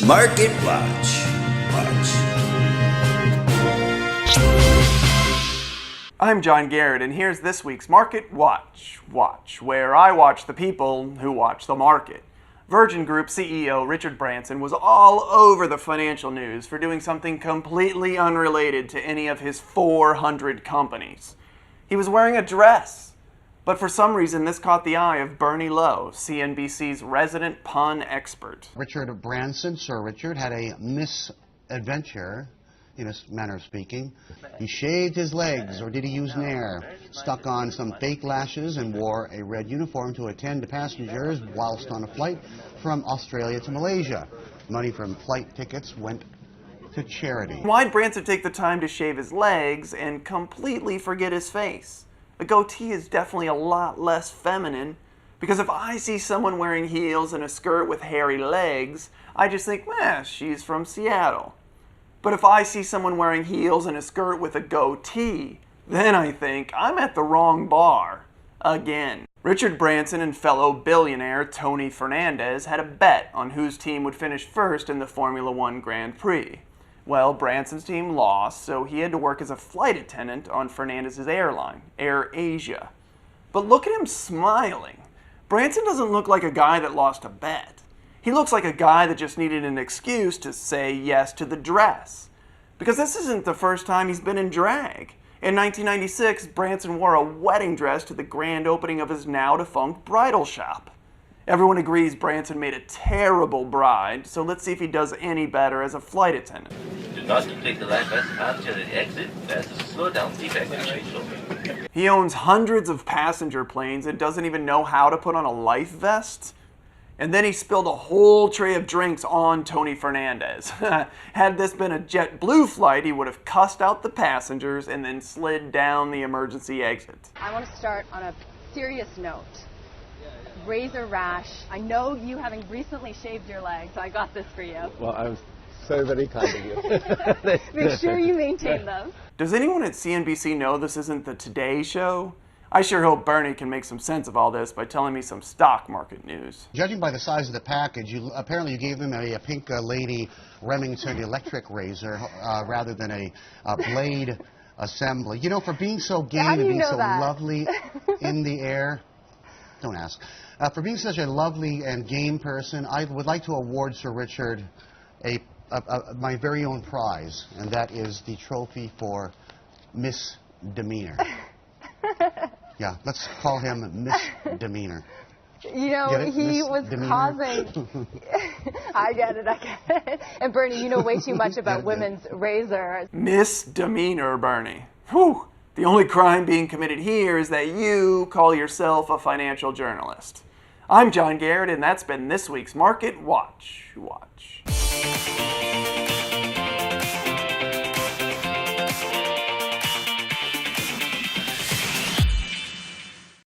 Market Watch. I'm John Garrett, and here's this week's Market Watch, where I watch the people who watch the market. Virgin Group CEO Richard Branson was all over the financial news for doing something completely unrelated to any of his 400 companies. He was wearing a dress, but for some reason this caught the eye of Bernie Lowe, CNBC's resident pun expert. Richard Branson, Sir Richard, had a misadventure, in a manner of speaking. He shaved his legs, or did he use Nair? Stuck on some fake lashes and wore a red uniform to attend to passengers whilst on a flight from Australia to Malaysia. Money from flight tickets went to charity. Why'd Branson take the time to shave his legs and completely forget his face? A goatee is definitely a lot less feminine, because if I see someone wearing heels and a skirt with hairy legs, I just think, she's from Seattle. But if I see someone wearing heels and a skirt with a goatee, then I think I'm at the wrong bar. Again. Richard Branson and fellow billionaire Tony Fernandes had a bet on whose team would finish first in the Formula One Grand Prix. Well, Branson's team lost, so he had to work as a flight attendant on Fernandes' airline, Air Asia. But look at him smiling. Branson doesn't look like a guy that lost a bet. He looks like a guy that just needed an excuse to say yes to the dress. Because this isn't the first time he's been in drag. In 1996, Branson wore a wedding dress to the grand opening of his now-defunct bridal shop. Everyone agrees Branson made a terrible bride, so let's see if he does any better as a flight attendant. Do not take the life vest until the exit. That's a slow down seat activation. He owns hundreds of passenger planes and doesn't even know how to put on a life vest? And then he spilled a whole tray of drinks on Tony Fernandes. Had this been a JetBlue flight, he would have cussed out the passengers and then slid down the emergency exit. I want to start on a serious note. Razor rash. I know you having recently shaved your legs, so I got this for you. Well, I'm so very kind of you. Make sure you maintain them. Does anyone at CNBC know this isn't the Today Show? I sure hope Bernie can make some sense of all this by telling me some stock market news. Judging by the size of the package, apparently you gave him a pink Lady Remington electric razor rather than a blade assembly. You know, for being so game and being so lovely in the air, don't ask. For being such a lovely and game person, I would like to award Sir Richard my very own prize, and that is the trophy for misdemeanor. Yeah, let's call him Misdemeanor. You know, he was causing... I get it. And Bernie, you know way too much about women's razors. Misdemeanor, Bernie. Whew. The only crime being committed here is that you call yourself a financial journalist. I'm John Garrett, and that's been this week's Market Watch.